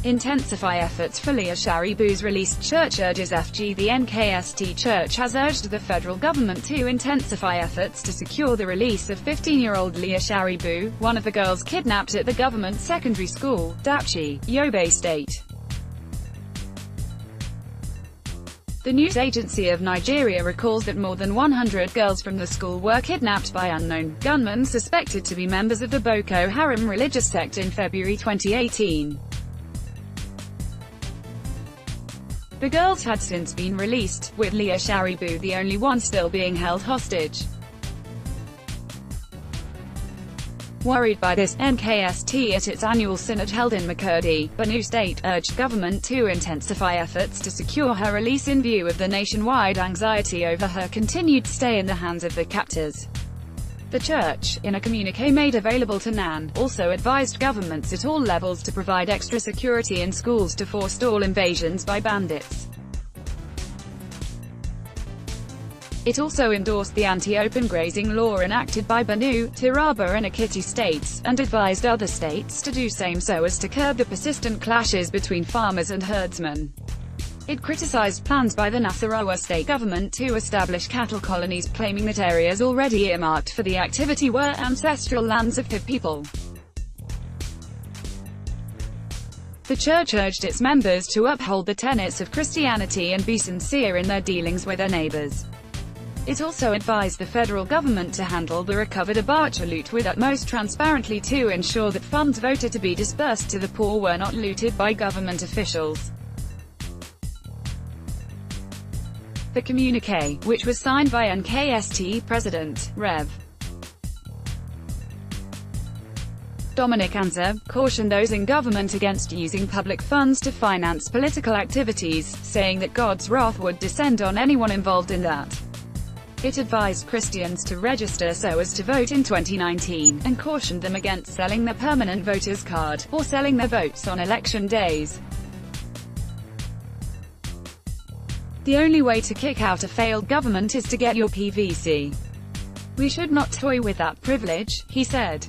Intensify efforts for Leah Sharibu's released. Church urges FG. The NKST Church has urged the federal government to intensify efforts to secure the release of 15-year-old Leah Sharibu, one of the girls kidnapped at the government secondary school, Dapchi, Yobe State. The news agency of Nigeria recalls that more than 100 girls from the school were kidnapped by unknown gunmen suspected to be members of the Boko Haram religious sect in February 2018. The girls had since been released, with Leah Sharibu the only one still being held hostage. Worried by this, NKST at its annual synod held in Makurdi, Benue State, urged government to intensify efforts to secure her release in view of the nationwide anxiety over her continued stay in the hands of the captors. The church, in a communiqué made available to NAN, also advised governments at all levels to provide extra security in schools to forestall invasions by bandits. It also endorsed the anti-open grazing law enacted by Benue, Taraba and Ekiti states, and advised other states to do same so as to curb the persistent clashes between farmers and herdsmen. It criticized plans by the Nasarawa state government to establish cattle colonies, claiming that areas already earmarked for the activity were ancestral lands of the people. The church urged its members to uphold the tenets of Christianity and be sincere in their dealings with their neighbors. It also advised the federal government to handle the recovered Abacha loot with utmost transparency to ensure that funds voted to be dispersed to the poor were not looted by government officials. The communiqué, which was signed by NKST President, Rev. Dominic Anza, cautioned those in government against using public funds to finance political activities, saying that God's wrath would descend on anyone involved in that. It advised Christians to register so as to vote in 2019, and cautioned them against selling their permanent voters card, or selling their votes on election days. The only way to kick out a failed government is to get your PVC. We should not toy with that privilege, he said.